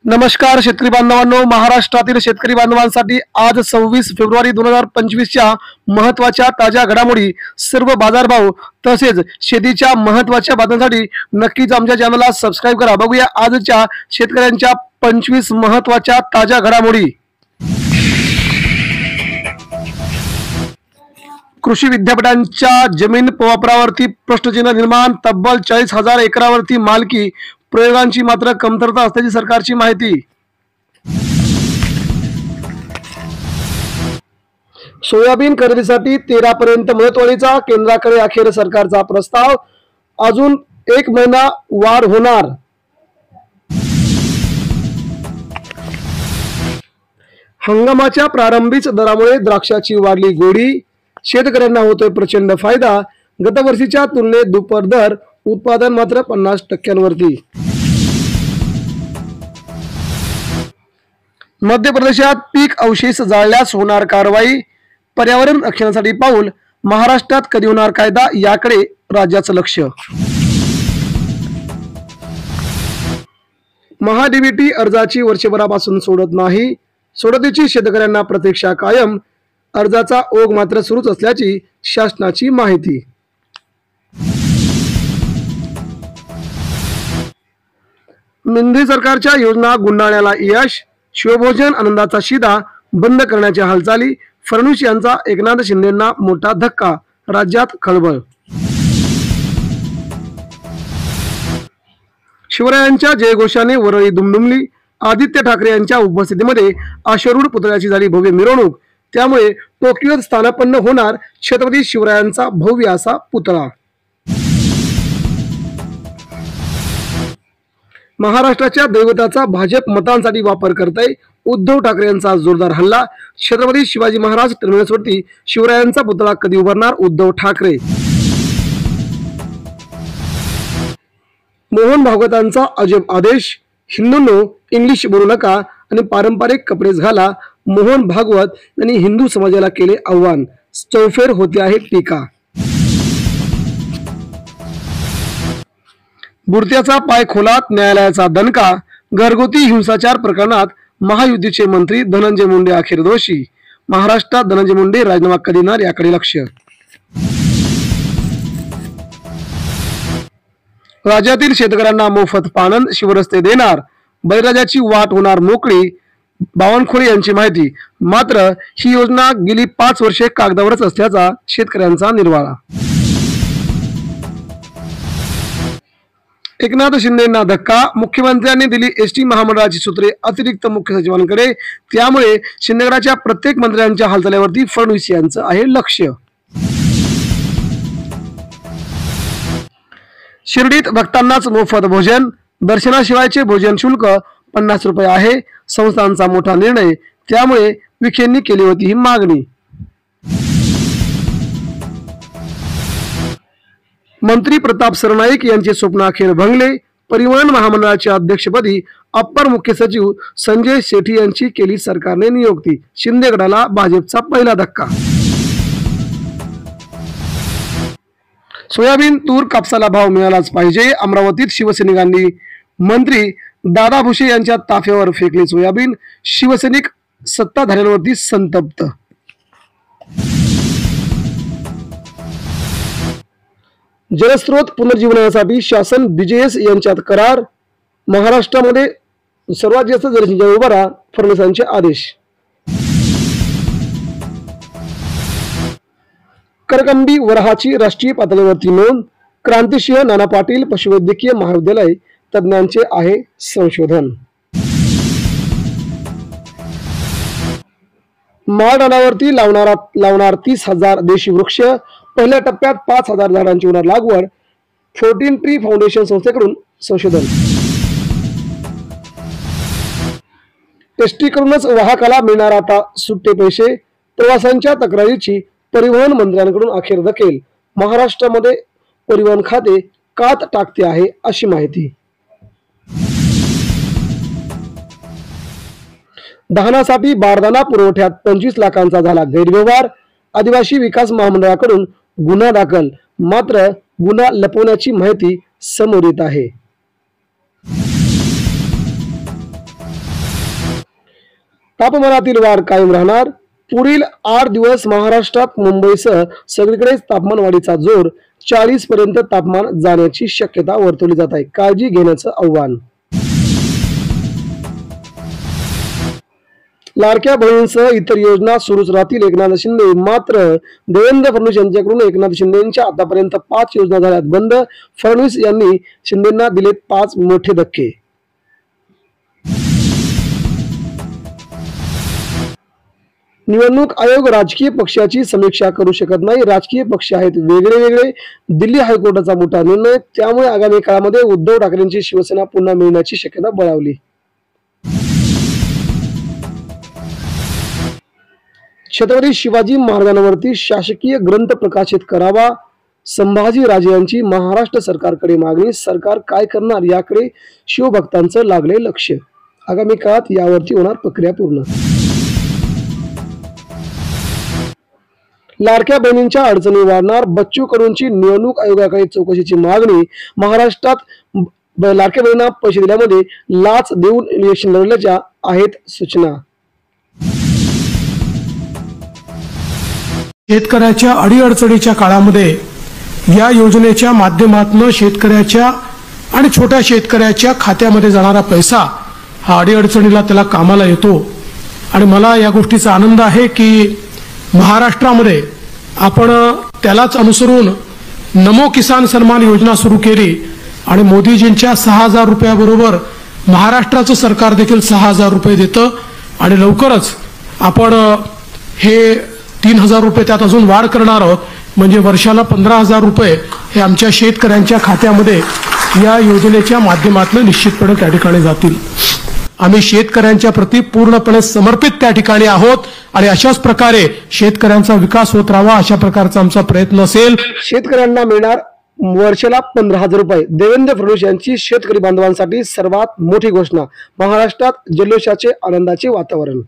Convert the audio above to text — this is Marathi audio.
नमस्कार शेतकरी बांधवांनो, महाराष्ट्रातील शेतकरी बांधवांसाठी आज 26 फेब्रुवारी 2025 च्या महत्त्वाच्या ताज्या घडामोडी, सर्व बाजारभाव तसेच शेतीच्या महत्त्वाच्या बातम्यांसाठी नक्कीच आमच्या चॅनलला सबस्क्राइब करा। बघूया आजच्या शेतकऱ्यांच्या 25 महत्त्वाच्या ताज्या घडामोडी। कृषी विद्यापीठांच्या जमीन वापरावरती प्रश्नचिन्ह निर्माण, तब्बल 40,000 एकरावरती मालकी, प्रयोगांची मात्र कमतरता असल्याची सरकारची माहिती। सोयाबीन खरेदीसाठी 13 पर्यंत मुदतवाढीचा केंद्राकडे अखेर सरकारचा प्रस्ताव, अजून 1 महिना वाढ होणार। हंगामाच्या प्रारंभीच दरामुळे द्राक्षाची वाढली गोडी, शेतकऱ्यांना होतोय प्रचंड फायदा, गतवर्षीच्या तुलनेत दुप्पट दर, उत्पादन मात्र 50% मध्य प्रदेशात पीक अवशेष जाळल्यास होणार कारवाई, पर्यावरण रक्षणासाठी पाऊल, महाराष्ट्रात कधी होणार कायदा, याकडे राज्याचं लक्ष। महाडीबीटी अर्जाची वर्षभरापासून सोडत नाही, सोडतीची शेतकऱ्यांना प्रतीक्षा कायम, अर्जाचा ओघ मात्र सुरूच असल्याची शासनाची माहिती। मिंद्री सरकारच्या योजना गुंडाळण्याला यश, शिवभोजन आनंदाचा शिदा बंद करण्याच्या हालचाली, फडणवीस यांचा एकनाथ शिंदेंना मोठा धक्का, राज्यात खळबळ। शिवरायांच्या जयघोषाने वरळी दुमदुमली, आदित्य ठाकरे यांच्या उपस्थितीमध्ये अश्वारूढ पुतळ्याची झाली भव्य मिरवणूक, त्यामुळे टोकियोत स्थानापन्न होणार छत्रपती शिवरायांचा भव्य असा पुतळा। महाराष्ट्राच्या दैवताचा भाजप मतांसाठी वापर करतय, उद्धव ठाकरे यांचा जोरदार हल्ला, छत्रपती शिवाजी महाराज टर्मिनसवरती शिवरायांचा पुतळा कधी उभारणार उद्धव ठाकरे। मोहन भागवतांचा अजब आदेश, हिंदूंनो इंग्लिश बोलू नका आणि पारंपरिक कपडेच घाला, मोहन भागवत यांनी हिंदू समाजाला केले आव्हान, चौफेर होते आहे टीका। बुरत्याचा पाय खोलात, न्यायालयाचा दणका, घरगुती हिंसाचार प्रकरणात महायुतीचे मंत्री धनंजय मुंडे अखेर दोषी, महाराष्ट्रात धनंजय मुंडे राजीनामा कधी देणार, याकडे लक्ष। राज्यातील शेतकऱ्यांना मोफत पाणंद, शिवरस्ते देणार, बळीराजाची वाट होणार मोकळी, बावनकुळे यांची माहिती। मात्र ही योजना गेली 5 वर्षे कागदावरच असल्याचा शेतकऱ्यांचा निर्वाळा। एकनाथ शिंदेंना धक्का, मुख्यमंत्र्यांनी दिली एसटी महामंडळाची सूत्रे अतिरिक्त मुख्य सचिवांकडे, त्यामुळे शिंदेगडाच्या प्रत्येक मंत्र्यांच्या हालचालीवरती फडणवीस यांचं आहे लक्ष। शिर्डीत भक्तांनाच मोफत भोजन, दर्शनाशिवायचे भोजन शुल्क 50 रुपये आहे, संस्थांचा मोठा निर्णय, त्यामुळे विखेंनी केली होती ही मागणी। मंत्री प्रताप सरनाईक यांचे स्वप्न अखेर भंगले, परिवहन महामंडळाच्या अध्यक्षपदी अप्पर मुख्य सचिव संजय सेठी यांची केली सरकारने नियुक्ती, शिंदेगडाला भाजपचा पहिला धक्का। सोयाबीन तूर कापसाला भाव मिळालाच पाहिजे, अमरावतीत शिवसैनिकांनी मंत्री दादा भुसे यांच्या ताफ्यावर फेकली सोयाबीन, शिवसैनिक सत्ताधाऱ्यांवरती संतप्त। जलस्रोत पुनर्जीवनासाठी शासन BJS यांच्यात करार, महाराष्ट्रामध्ये सर्वात जास्त जलसिंचन उभारा, फडणवीसांचे आदेश। करकंबी वराहाची राष्ट्रीय पातळीवरती नोंद, क्रांतिसिंह नाना पाटील पशुवैद्यकीय महाविद्यालय तज्ञांचे आहे संशोधन। माळरानावरती लावणार 30,000 देशी वृक्ष, पहिल्या टप्प्यात 5,000 झाडांची होणार लागवड, 14 ट्री फाउंडेशन संस्थेकडून संशोधन। एसटी कडूनच वाहकाला मिळणार आता सुट्टे पैसे, प्रवाशांच्या तक्रारीची परिवहन मंत्र्यांकडून अखेर दखल, महाराष्ट्रामध्ये परिवहन खाते कात टाकते आहे अशी माहिती। धानासाठी बारदाना पुरवठ्यात 25 लाखांचा झाला गैरव्यवहार, आदिवासी विकास महामंडळाकडून गुन्हा दाखल, मात्र गुन्हा लपवण्याची माहिती समोर येत आहे। तापमानातील वाढ कायम राहणार. पुढील 8 दिवस महाराष्ट्रात मुंबईसह सगळीकडेच तापमान वाढीचा जोर. 40 पर्यंत तापमान जाण्याची शक्यता वर्तवली जात आहे. काळजी घेण्याचं आव्हान. लाडक्या बहिणींसह इतर योजना सुरूच राहतील एकनाथ शिंदे. मात्र देवेंद्र फडणवीस यांच्याकडून एकनाथ शिंदेंच्या आतापर्यंत 5 योजना झाल्यात बंद. फडणवीस यांनी शिंदेंना दिलेत 5 मोठे धक्के. निवडणूक आयोग राजकीय पक्षाची समीक्षा करू शकत नाही. राजकीय पक्ष आहेत वेगळे वेगळे. दिल्ली हायकोर्टाचा मोठा निर्णय. त्यामुळे आगामी काळामध्ये उद्धव ठाकरेंची शिवसेना पुन्हा मिळण्याची शक्यता बळावली. छत्रपती शिवाजी महाराजांवरती शासकीय ग्रंथ प्रकाशित करावा. संभाजी राजे यांची महाराष्ट्र सरकारकडे मागणी. सरकार काय करणार याकडे शिवभक्तांचं लागले लक्ष. आगामी काळात यावरती होणार प्रक्रिया पूर्ण. लाडक्या बहिणींच्या अडचणी वाढणार. बच्चू कडूंची निवडणूक आयोगाकडे चौकशीची मागणी. महाराष्ट्रात लाडक्या बहिणींना पैसे दिल्यामध्ये लाच देऊन इलेक्शन लढल्याच्या आहेत सूचना. शेतकऱ्याच्या अडीअडचणीच्या काळामध्ये या योजनेच्या माध्यमातून शेतकऱ्याच्या आणि छोट्या शेतकऱ्याच्या खात्यामध्ये जाणारा पैसा हा अडीअडचणीला त्याला कामाला येतो. आणि मला या गोष्टीचा आनंद आहे की महाराष्ट्रामध्ये आपण त्यालाच अनुसरून नमो किसान सन्मान योजना सुरू केली आणि मोदीजींच्या 6,000 रुपयाबरोबर महाराष्ट्राचं सरकार देखील 6,000 रुपये देतं. आणि लवकरच आपण हे 3,000 रुपये त्यात अजून वाढ करणार आहोत. म्हणजे वर्षाला 15,000 रुपये हे आमच्या शेतकऱ्यांच्या खात्यामध्ये या योजनेच्या माध्यमातून निश्चितपणे त्या ठिकाणी जातील. आम्ही शेतकऱ्यांच्या प्रति पूर्णपणे समर्पित त्या ठिकाणी आहोत आणि अशाच प्रकारे शेतकऱ्यांचा विकास होत राहावा अशा प्रकारचा आमचा प्रयत्न असेल. शेतकऱ्यांना मिळणार वर्षाला 15,000 रुपये. देवेंद्र फडणवीस यांची शेतकरी बांधवांसाठी सर्वात मोठी घोषणा. महाराष्ट्रात जल्लोषाचे आनंदाचे वातावरण.